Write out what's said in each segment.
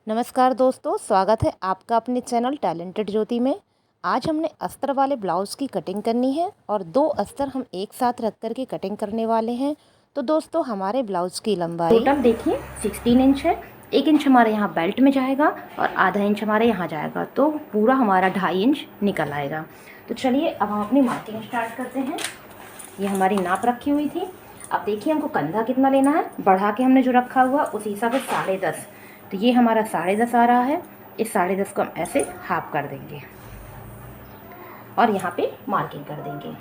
नमस्कार दोस्तों, स्वागत है आपका अपने चैनल टैलेंटेड ज्योति में। आज हमने अस्तर वाले ब्लाउज़ की कटिंग करनी है और 2 अस्तर हम एक साथ रख कर के कटिंग करने वाले हैं। तो दोस्तों हमारे ब्लाउज़ की लंबाई टोटल देखिए 16 इंच है। 1 इंच हमारे यहाँ बेल्ट में जाएगा और आधा इंच हमारे यहाँ जाएगा, तो पूरा हमारा 2.5 इंच निकल आएगा। तो चलिए अब हम अपनी मार्किंग स्टार्ट करते हैं। ये हमारी नाप रखी हुई थी। अब देखिए हमको कंधा कितना लेना है, बढ़ा के हमने जो रखा हुआ उसी हिसाब से 10.5। तो ये हमारा 10.5 आ रहा है। इस 10.5 को हम ऐसे हाफ कर देंगे और यहाँ पे मार्किंग कर देंगे।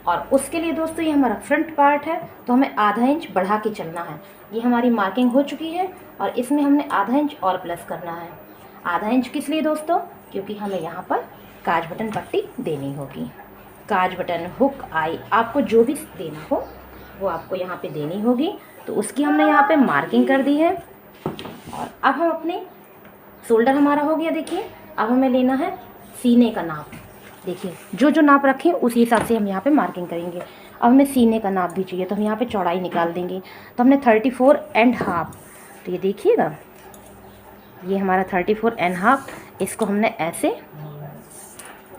और उसके लिए दोस्तों ये हमारा फ्रंट पार्ट है, तो हमें आधा इंच बढ़ा के चलना है। ये हमारी मार्किंग हो चुकी है और इसमें हमने आधा इंच और प्लस करना है। आधा इंच किस लिए दोस्तों? क्योंकि हमें यहाँ पर काज बटन पट्टी देनी होगी। काज बटन, हुक, आई, आपको जो भी देना हो वो आपको यहाँ पे देनी होगी। तो उसकी हमने यहाँ पे मार्किंग कर दी है। और अब हम अपने शोल्डर हमारा हो गया। देखिए अब हमें लेना है सीने का नाप। देखिए जो जो नाप रखें उसी हिसाब से हम यहाँ पे मार्किंग करेंगे। अब हमें सीने का नाप भी चाहिए, तो हम यहाँ पे चौड़ाई निकाल देंगे। तो हमने 34.5, तो ये देखिएगा ये हमारा 34.5। इसको हमने ऐसे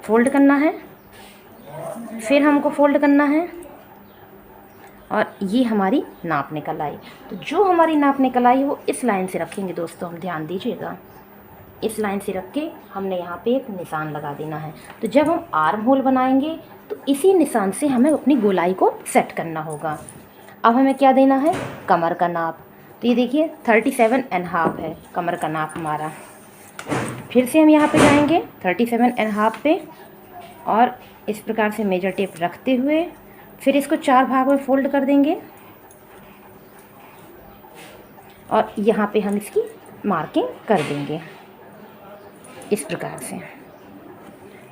फोल्ड करना है, फिर हमको फोल्ड करना है और ये हमारी नाप निकल आई। तो जो हमारी नाप निकल आई वो इस लाइन से रखेंगे दोस्तों, हम ध्यान दीजिएगा। इस लाइन से रख के हमने यहाँ पे एक निशान लगा देना है। तो जब हम आर्म होल बनाएंगे तो इसी निशान से हमें अपनी गोलाई को सेट करना होगा। अब हमें क्या देना है? कमर का नाप। तो ये देखिए 37.5 है कमर का नाप हमारा। फिर से हम यहाँ पे जाएंगे 37.5 पे और इस प्रकार से मेजर टेप रखते हुए फिर इसको 4 भाग में फोल्ड कर देंगे और यहाँ पे हम इसकी मार्किंग कर देंगे इस प्रकार से।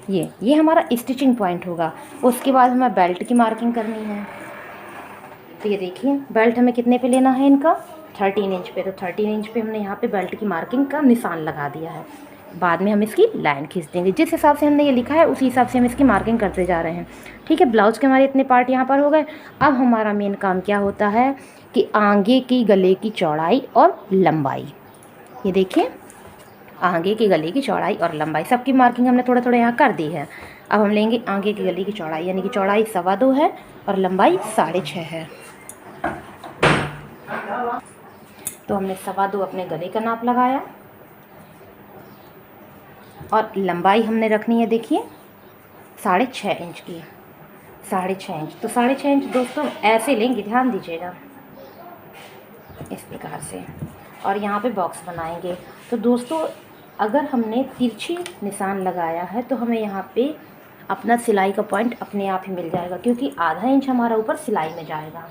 ये हमारा स्टिचिंग पॉइंट होगा। उसके बाद हमें बेल्ट की मार्किंग करनी है। तो ये देखिए बेल्ट हमें कितने पे लेना है इनका? 13 इंच पे। तो 13 इंच पे हमने यहाँ पे बेल्ट की मार्किंग का निशान लगा दिया है। बाद में हम इसकी लाइन खींच देंगे। जिस हिसाब से हमने ये लिखा है उसी हिसाब से हम इसकी मार्किंग करते जा रहे हैं। ठीक है, ब्लाउज़ के हमारे इतने पार्ट यहाँ पर हो गए। अब हमारा मेन काम क्या होता है कि आगे की गले की चौड़ाई और लंबाई। ये देखिए आगे की गले की चौड़ाई और लंबाई सबकी मार्किंग हमने थोड़ा थोड़ा यहाँ कर दी है। अब हम लेंगे आगे की गले की चौड़ाई, यानी कि चौड़ाई 2.25 है और लंबाई 6.5 है। तो हमने 2.25 अपने गले का नाप लगाया और लंबाई हमने रखनी है देखिए 6.5 इंच की। 6.5 इंच, तो 6.5 इंच दोस्तों ऐसे लेंगे, ध्यान दीजिएगा, इस प्रकार से। और यहाँ पे बॉक्स बनाएंगे। तो दोस्तों अगर हमने तिरछी निशान लगाया है तो हमें यहाँ पे अपना सिलाई का पॉइंट अपने आप ही मिल जाएगा, क्योंकि आधा इंच हमारा ऊपर सिलाई में जाएगा।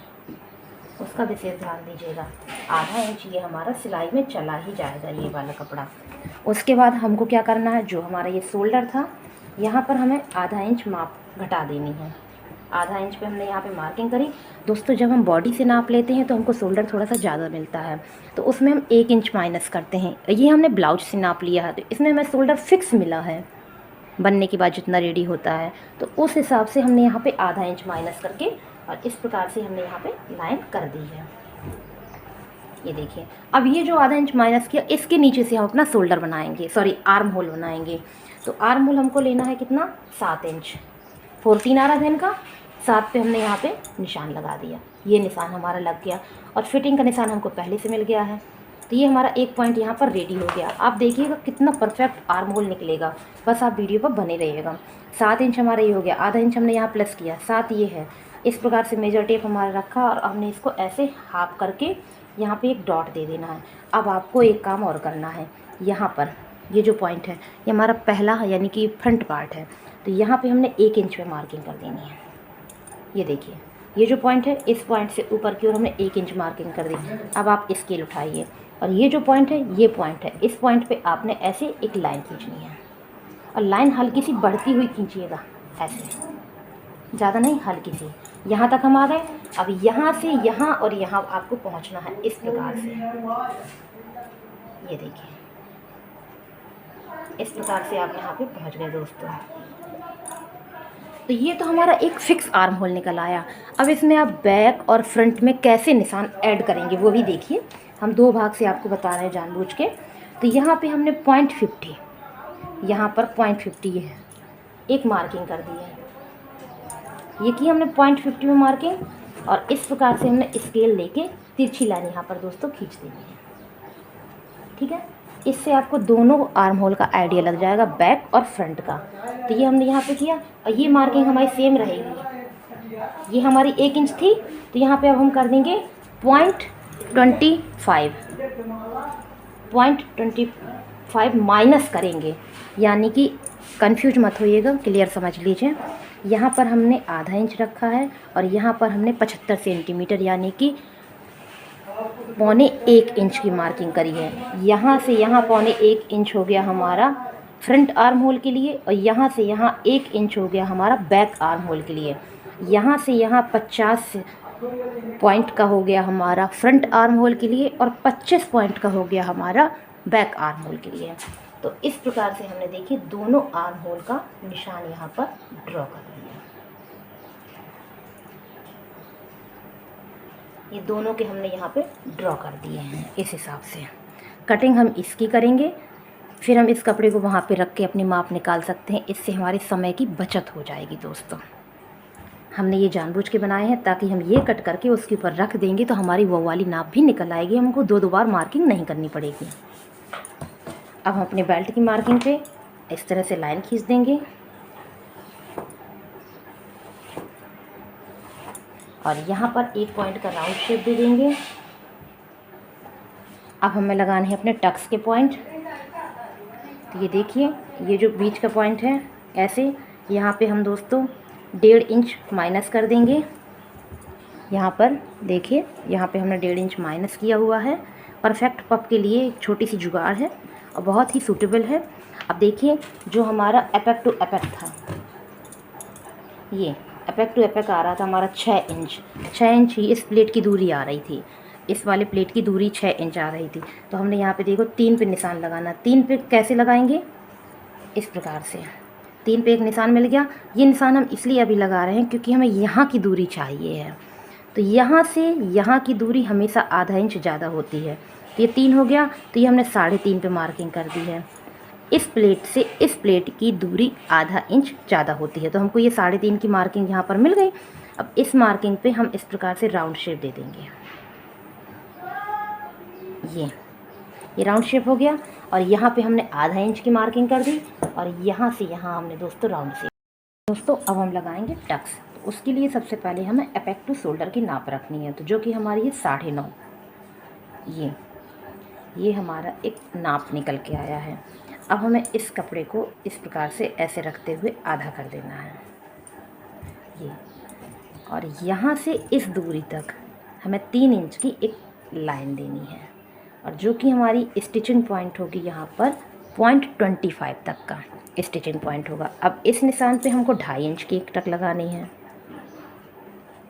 उसका विशेष ध्यान दीजिएगा। आधा इंच ये हमारा सिलाई में चला ही जाएगा, ये वाला कपड़ा। उसके बाद हमको क्या करना है, जो हमारा ये शोल्डर था यहाँ पर हमें आधा इंच माप घटा देनी है। आधा इंच पे हमने यहाँ पे मार्किंग करी। दोस्तों जब हम बॉडी से नाप लेते हैं तो हमको शोल्डर थोड़ा सा ज़्यादा मिलता है, तो उसमें हम 1 इंच माइनस करते हैं। ये हमने ब्लाउज से नाप लिया है तो इसमें हमें शोल्डर फिक्स मिला है बनने के बाद जितना रेडी होता है, तो उस हिसाब से हमने यहाँ पे आधा इंच माइनस करके और इस प्रकार से हमने यहाँ पे लाइन कर दी है। ये देखिए अब ये जो आधा इंच माइनस किया इसके नीचे से हम अपना शोल्डर बनाएंगे, सॉरी आर्म होल बनाएंगे। तो आर्म होल हमको लेना है कितना? 7 इंच। 14 आ रहा था इनका, 7 पे हमने यहाँ पे निशान लगा दिया। ये निशान हमारा लग गया और फिटिंग का निशान हमको पहले से मिल गया है। तो ये हमारा एक पॉइंट यहाँ पर रेडी हो गया। आप देखिएगा कितना परफेक्ट आर्म होल निकलेगा, बस आप वीडियो पर बने रहिएगा। 7 इंच हमारा ये हो गया, आधा इंच हमने यहाँ प्लस किया, 7 ये है। इस प्रकार से मेजर टेप हमारा रखा और हमने इसको ऐसे हाफ करके यहाँ पे एक डॉट दे देना है। अब आपको एक काम और करना है, यहाँ पर ये जो पॉइंट है ये हमारा पहला है, यानी कि फ्रंट पार्ट है। तो यहाँ पे हमने 1 इंच पे मार्किंग कर देनी है। ये देखिए ये जो पॉइंट है इस पॉइंट से ऊपर की ओर हमने 1 इंच मार्किंग कर दी। अब आप स्केल उठाइए और ये जो पॉइंट है ये पॉइंट है, इस पॉइंट पे आपने ऐसे एक लाइन खींचनी है और लाइन हल्की सी बढ़ती हुई खींचिएगा, ऐसे, ज़्यादा नहीं, हल्की सी। यहाँ तक हम आ गए। अब यहाँ से यहाँ और यहाँ आपको पहुँचना है इस प्रकार से। ये देखिए इस प्रकार से आप यहाँ पे पहुँच गए दोस्तों। तो ये तो हमारा एक फिक्स आर्म होल निकल आया। अब इसमें आप बैक और फ्रंट में कैसे निशान ऐड करेंगे वो भी देखिए। हम 2 भाग से आपको बता रहे हैं जानबूझ के। तो यहाँ पे हमने 0.50, यहाँ पर 0.50 है एक मार्किंग कर दी है, ये की हमने 0.50 में मार्किंग। और इस प्रकार से हमने स्केल लेके तिरछी लाइन यहाँ पर दोस्तों खींच देनी है। ठीक है, इससे आपको दोनों आर्म होल का आइडिया लग जाएगा, बैक और फ्रंट का। तो ये हमने यहाँ पे किया और ये मार्किंग हमारी सेम रहेगी। ये हमारी 1 इंच थी, तो यहाँ पे अब हम कर देंगे 0.25, 0.25 माइनस करेंगे, यानी कि कंफ्यूज मत होइएगा, क्लियर समझ लीजिए। यहाँ पर हमने आधा इंच रखा है और यहाँ पर हमने 75 सेंटीमीटर यानी कि 1.25 इंच की मार्किंग करी है। यहाँ से यहाँ 1.25 इंच हो गया हमारा फ्रंट आर्म होल के लिए, और यहाँ से यहाँ 1 इंच हो गया हमारा बैक आर्म होल के लिए। यहाँ से यहाँ 50 पॉइंट का हो गया हमारा फ्रंट आर्म होल के लिए, और 25 पॉइंट का हो गया हमारा बैक आर्म होल के लिए। तो इस प्रकार से हमने देखिए दोनों आर्म होल का निशान यहाँ पर ड्रॉ कर दिया। ये दोनों के हमने यहाँ पे ड्रॉ कर दिए हैं। इस हिसाब से कटिंग हम इसकी करेंगे, फिर हम इस कपड़े को वहाँ पे रख के अपनी माप निकाल सकते हैं। इससे हमारे समय की बचत हो जाएगी दोस्तों। हमने ये जानबूझ के बनाए हैं ताकि हम ये कट करके उसके ऊपर रख देंगे तो हमारी वो वाली नाप भी निकल आएगी, हमको दो बार मार्किंग नहीं करनी पड़ेगी। अब हम अपने बेल्ट की मार्किंग पे इस तरह से लाइन खींच देंगे और यहाँ पर 1 पॉइंट का राउंड शेप दे देंगे। अब हमें लगाने हैं अपने टक्स के पॉइंट। तो ये देखिए, ये जो बीच का पॉइंट है ऐसे, यहाँ पे हम दोस्तों 1.5 इंच माइनस कर देंगे। यहाँ पर देखिए, यहाँ पे हमने 1.5 इंच माइनस किया हुआ है। परफेक्ट पफ के लिए एक छोटी सी जुगाड़ है और बहुत ही सूटेबल है। अब देखिए, जो हमारा एपेक टू एपेक था, ये एपेक टू एपेक आ रहा था हमारा 6 इंच ही इस प्लेट की दूरी आ रही थी। इस वाले प्लेट की दूरी 6 इंच आ रही थी। तो हमने यहाँ पे देखो 3 पे निशान लगाना। 3 पे कैसे लगाएंगे? इस प्रकार से 3 पे एक निशान मिल गया। ये निशान हम इसलिए अभी लगा रहे हैं क्योंकि हमें यहाँ की दूरी चाहिए है। तो यहाँ से यहाँ की दूरी हमेशा आधा इंच ज़्यादा होती है। तो ये 3 हो गया, तो ये हमने 3.5 पे मार्किंग कर दी है। इस प्लेट से इस प्लेट की दूरी आधा इंच ज़्यादा होती है, तो हमको ये 3.5 की मार्किंग यहाँ पर मिल गई। अब इस मार्किंग पे हम इस प्रकार से राउंड शेप दे देंगे। ये राउंड शेप हो गया और यहाँ पे हमने आधा इंच की मार्किंग कर दी और यहाँ से यहाँ हमने दोस्तों राउंड शेप। दोस्तों अब हम लगाएंगे टक्स। तो उसके लिए सबसे पहले हमें एपेक टू शोल्डर की नाप रखनी है, तो जो कि हमारी है 9.5। ये हमारा एक नाप निकल के आया है। अब हमें इस कपड़े को इस प्रकार से ऐसे रखते हुए आधा कर देना है ये, और यहाँ से इस दूरी तक हमें 3 इंच की एक लाइन देनी है, और जो कि हमारी स्टिचिंग पॉइंट होगी यहाँ पर 0.25 तक का स्टिचिंग पॉइंट होगा। अब इस निशान पे हमको 2.5 इंच की एक टक लगानी है,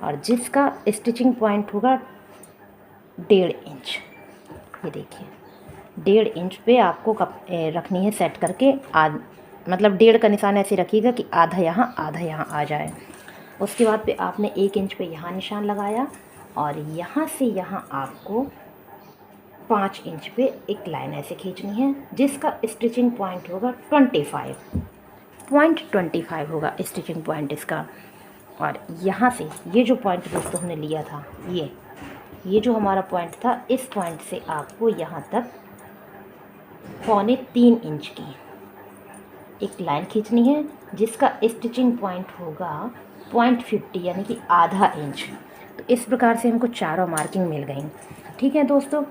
और जिसका स्टिचिंग पॉइंट होगा 1.5 इंच। ये देखिए 1.5 इंच पे आपको रखनी है सेट करके। मतलब 1.5 का निशान ऐसे रखिएगा कि आधा यहाँ आ जाए। उसके बाद पे आपने 1 इंच पे यहाँ निशान लगाया, और यहाँ से यहाँ आपको 5 इंच पे एक लाइन ऐसे खींचनी है, जिसका स्टिचिंग पॉइंट होगा 25 होगा स्टिचिंग पॉइंट इसका। और यहाँ से ये जो पॉइंट दोस्तों हमने लिया था, ये जो हमारा पॉइंट था, इस पॉइंट से आपको यहाँ तक 3.25 इंच की एक लाइन खींचनी है, जिसका स्टिचिंग पॉइंट होगा 0.50 यानी कि आधा इंच। तो इस प्रकार से हमको चारों मार्किंग मिल गई। ठीक है दोस्तों,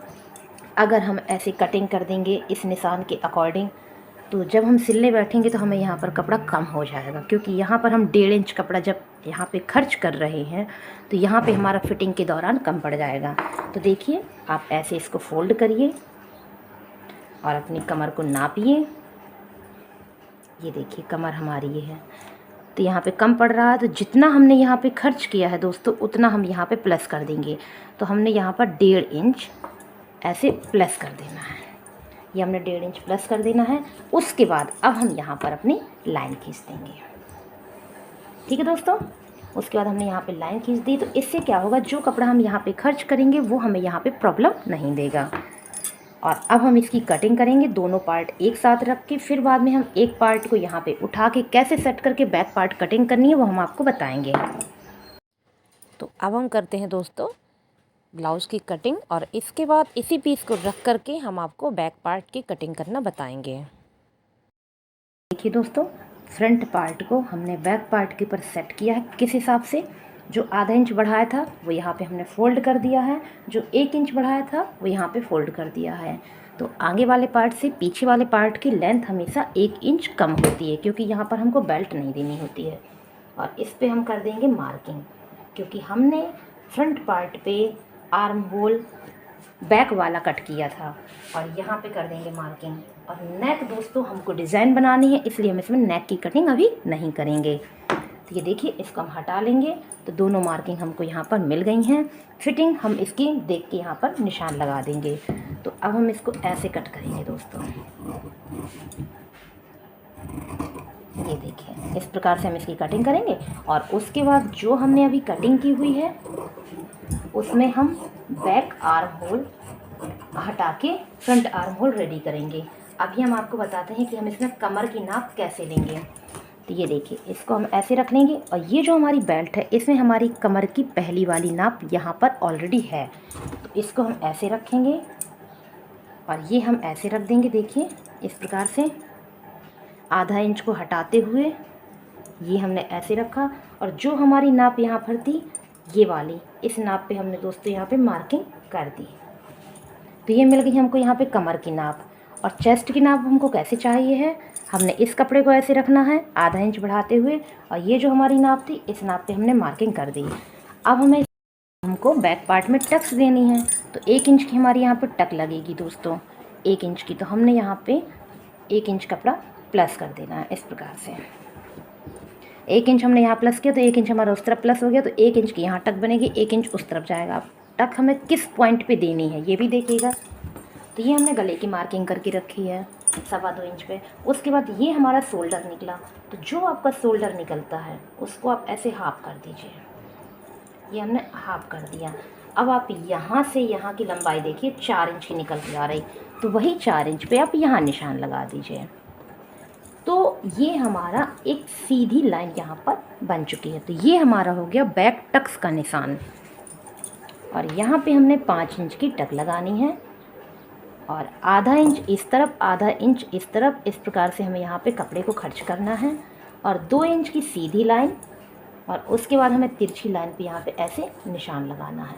अगर हम ऐसे कटिंग कर देंगे इस निशान के अकॉर्डिंग, तो जब हम सिलने बैठेंगे तो हमें यहाँ पर कपड़ा कम हो जाएगा, क्योंकि यहाँ पर हम 1.5 इंच कपड़ा जब यहाँ पे खर्च कर रहे हैं तो यहाँ पे हमारा फिटिंग के दौरान कम पड़ जाएगा। तो देखिए, आप ऐसे इसको फोल्ड करिए और अपनी कमर को नापिए। ये देखिए कमर हमारी ये है, तो यहाँ पे कम पड़ रहा है, तो जितना हमने यहाँ पे खर्च किया है दोस्तों उतना हम यहाँ पे प्लस कर देंगे। तो हमने यहाँ पर 1.5 इंच ऐसे प्लस कर देना है। ये हमने 1.5 इंच प्लस कर देना है। उसके बाद अब हम यहाँ पर अपनी लाइन खींच देंगे। ठीक है दोस्तों, उसके बाद हमने यहाँ पे लाइन खींच दी। तो इससे क्या होगा, जो कपड़ा हम यहाँ पे खर्च करेंगे वो हमें यहाँ पे प्रॉब्लम नहीं देगा। और अब हम इसकी कटिंग करेंगे दोनों पार्ट एक साथ रख के। फिर बाद में हम एक पार्ट को यहाँ पे उठा के कैसे सेट करके बैक पार्ट कटिंग करनी है वो हम आपको बताएंगे। तो अब हम करते हैं दोस्तों ब्लाउज़ की कटिंग, और इसके बाद इसी पीस को रख करके हम आपको बैक पार्ट की कटिंग करना बताएंगे। देखिए दोस्तों, फ्रंट पार्ट को हमने बैक पार्ट के ऊपर सेट किया है। किस हिसाब से? जो आधा इंच बढ़ाया था वो यहाँ पे हमने फ़ोल्ड कर दिया है, जो 1 इंच बढ़ाया था वो यहाँ पे फ़ोल्ड कर दिया है। तो आगे वाले पार्ट से पीछे वाले पार्ट की लेंथ हमेशा 1 इंच कम होती है, क्योंकि यहाँ पर हमको बेल्ट नहीं देनी होती है। और इस पे हम कर देंगे मार्किंग, क्योंकि हमने फ्रंट पार्ट पे आर्म होल बैक वाला कट किया था, और यहाँ पे कर देंगे मार्किंग। और नेक दोस्तों हमको डिज़ाइन बनानी है, इसलिए हम इसमें नेक की कटिंग अभी नहीं करेंगे। तो ये देखिए, इसको हम हटा लेंगे तो दोनों मार्किंग हमको यहाँ पर मिल गई हैं। फिटिंग हम इसकी देख के यहाँ पर निशान लगा देंगे। तो अब हम इसको ऐसे कट करेंगे दोस्तों, ये देखिए इस प्रकार से हम इसकी कटिंग करेंगे। और उसके बाद जो हमने अभी कटिंग की हुई है उसमें हम बैक आर्म होल हटा के फ्रंट आर्म होल रेडी करेंगे। अभी हम आपको बताते हैं कि हम इसमें कमर की नाप कैसे लेंगे। तो ये देखिए, इसको हम ऐसे रख लेंगे, और ये जो हमारी बेल्ट है इसमें हमारी कमर की पहली वाली नाप यहाँ पर ऑलरेडी है। तो इसको हम ऐसे रखेंगे और ये हम ऐसे रख देंगे। देखिए इस प्रकार से आधा इंच को हटाते हुए ये हमने ऐसे रखा, और जो हमारी नाप यहाँ पर थी ये वाली, इस नाप पे हमने दोस्तों यहाँ पे मार्किंग कर दी। तो ये मिल गई हमको यहाँ पे कमर की नाप। और चेस्ट की नाप हमको कैसे चाहिए है, हमने इस कपड़े को ऐसे रखना है आधा इंच बढ़ाते हुए, और ये जो हमारी नाप थी इस नाप पे हमने मार्किंग कर दी। अब हमको बैक पार्ट में टक्स देनी है। तो 1 इंच की हमारी यहाँ पर टक लगेगी दोस्तों, 1 इंच की। तो हमने यहाँ पे 1 इंच कपड़ा प्लस कर देना है इस प्रकार से। 1 इंच हमने यहाँ प्लस किया तो 1 इंच हमारा उस तरफ प्लस हो गया, तो 1 इंच की यहाँ टक बनेगी, 1 इंच उस तरफ जाएगा। अब टक हमें किस पॉइंट पे देनी है ये भी देखिएगा। तो ये हमने गले की मार्किंग करके रखी है 2.25 इंच पे। उसके बाद ये हमारा शोल्डर निकला, तो जो आपका शोल्डर निकलता है उसको आप ऐसे हाफ कर दीजिए। ये हमने हाफ कर दिया। अब आप यहाँ से यहाँ की लंबाई देखिए 4 इंच की निकल के आ रही, तो वही 4 इंच पे आप यहाँ निशान लगा दीजिए। तो ये हमारा एक सीधी लाइन यहाँ पर बन चुकी है। तो ये हमारा हो गया बैक टक्स का निशान। और यहाँ पे हमने 5 इंच की टक लगानी है, और आधा इंच इस तरफ आधा इंच इस तरफ, इस प्रकार से हमें यहाँ पे कपड़े को खर्च करना है। और 2 इंच की सीधी लाइन, और उसके बाद हमें तिरछी लाइन पे यहाँ पे ऐसे निशान लगाना है।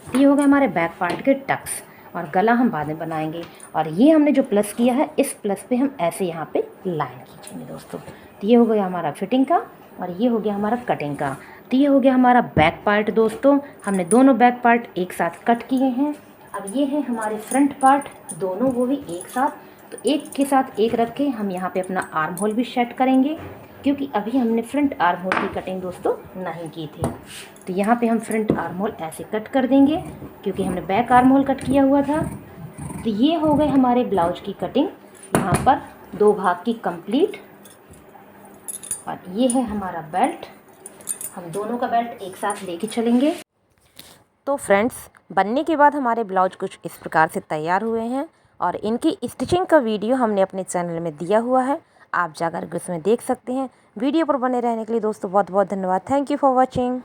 तो ये हो गए हमारे बैक पार्ट के टक्स, और गला हम बाद में बनाएंगे। और ये हमने जो प्लस किया है इस प्लस पे हम ऐसे यहाँ पे लाइन खींचेंगे दोस्तों। तो ये हो गया हमारा फिटिंग का, और ये हो गया हमारा कटिंग का। तो ये हो गया हमारा बैक पार्ट दोस्तों। हमने दोनों बैक पार्ट एक साथ कट किए हैं। अब ये है हमारे फ्रंट पार्ट, दोनों वो भी एक साथ। तो एक के साथ एक रख के हम यहाँ पे अपना आर्म होल भी सेट करेंगे, क्योंकि अभी हमने फ्रंट आर्म होल की कटिंग दोस्तों नहीं की थी। तो यहाँ पे हम फ्रंट आर्म होल ऐसे कट कर देंगे, क्योंकि हमने बैक आर्म होल कट किया हुआ था। तो ये हो गए हमारे ब्लाउज की कटिंग यहाँ पर 2 भाग की कंप्लीट। और ये है हमारा बेल्ट, हम दोनों का बेल्ट एक साथ लेके चलेंगे। तो फ्रेंड्स, बनने के बाद हमारे ब्लाउज कुछ इस प्रकार से तैयार हुए हैं, और इनकी स्टिचिंग का वीडियो हमने अपने चैनल में दिया हुआ है, आप जाकर उसमें देख सकते हैं। वीडियो पर बने रहने के लिए दोस्तों बहुत बहुत धन्यवाद। Thank you for watching.